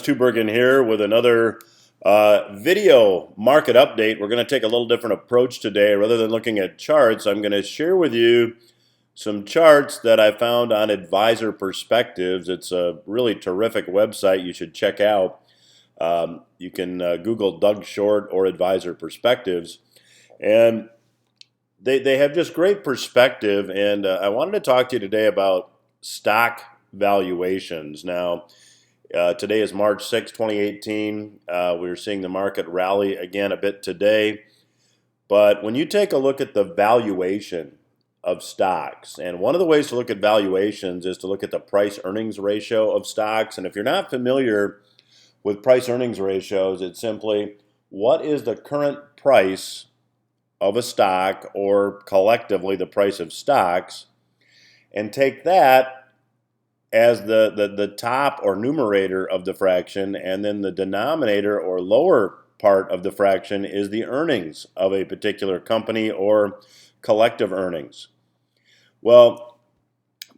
Tubbergen here with another video market update. We're going to take a little different approach today. Rather than looking at charts, I'm going to share with you some charts that I found on Advisor Perspectives. It's a really terrific website you should check out. You can Google Doug Short or Advisor Perspectives. And they have just great perspective. And I wanted to talk to you today about stock valuations. Now, today is March 6, 2018. We're seeing the market rally again a bit today. But when you take a look at the valuation of stocks, and one of the ways to look at valuations is to look at the price-earnings ratio of stocks. And if you're not familiar with price-earnings ratios, it's simply what is the current price of a stock, or collectively the price of stocks, and take that as the top or numerator of the fraction, and then the denominator or lower part of the fraction is the earnings of a particular company or collective earnings. Well,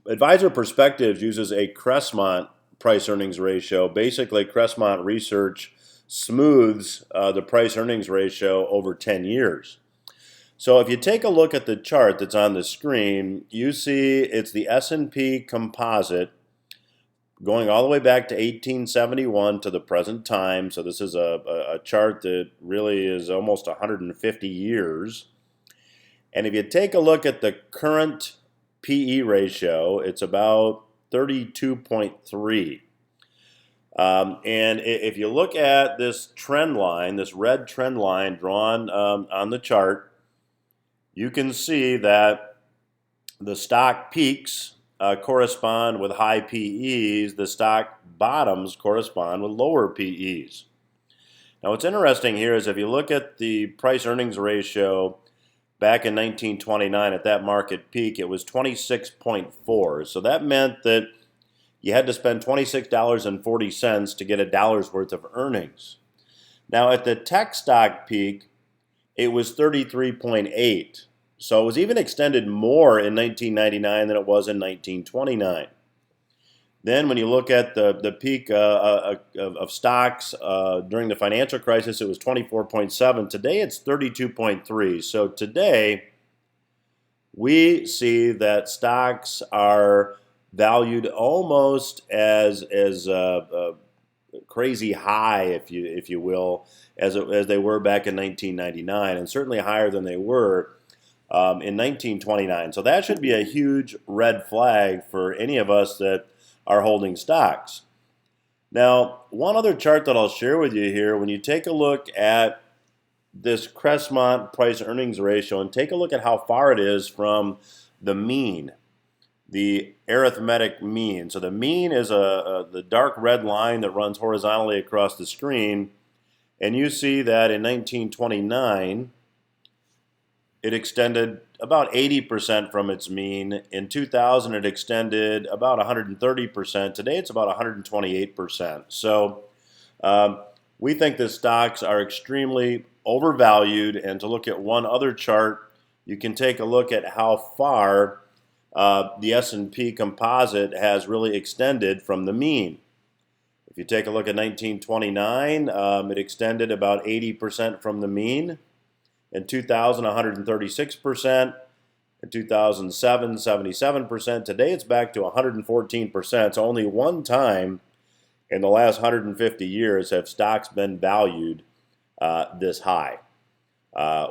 Advisor Perspectives uses a Cressmont price-earnings ratio. Basically, Cressmont Research smooths the price-earnings ratio over 10 years. So if you take a look at the chart that's on the screen, you see it's the S&P composite going all the way back to 1871 to the present time. So this is a chart that really is almost 150 years. And if you take a look at the current PE ratio, it's about 32.3. And if you look at this trend line, this red trend line drawn on the chart, you can see that the stock peaks correspond with high PEs, the stock bottoms correspond with lower PEs. Now what's interesting here is if you look at the price-earnings ratio back in 1929 at that market peak, it was 26.4. So that meant that you had to spend $26.40 to get a dollar's worth of earnings. Now at the tech stock peak, it was 33.8. So it was even extended more in 1999 than it was in 1929. Then when you look at the peak of stocks during the financial crisis, it was 24.7. Today it's 32.3. So today we see that stocks are valued almost as crazy high, if you will, as they were back in 1999, and certainly higher than they were in 1929. So that should be a huge red flag for any of us that are holding stocks. Now, one other chart that I'll share with you here, when you take a look at this Cressmont price-earnings ratio and take a look at how far it is from the mean, the arithmetic mean. So the mean is the dark red line that runs horizontally across the screen, and you see that in 1929, it extended about 80% from its mean. In 2000, it extended about 130%. Today, it's about 128%. So we think the stocks are extremely overvalued. And to look at one other chart, you can take a look at how far the S&P composite has really extended from the mean. If you take a look at 1929, it extended about 80% from the mean. In 2000, 136%. In 2007, 77%. Today, it's back to 114%. So only one time in the last 150 years have stocks been valued this high.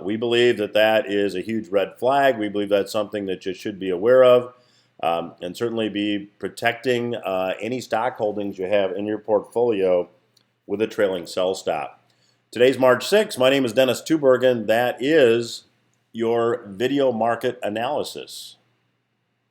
We believe that that is a huge red flag. We believe that's something that you should be aware of, and certainly be protecting any stock holdings you have in your portfolio with a trailing sell stop. Today's March 6th. My name is Dennis Tubbergen. That is your video market analysis.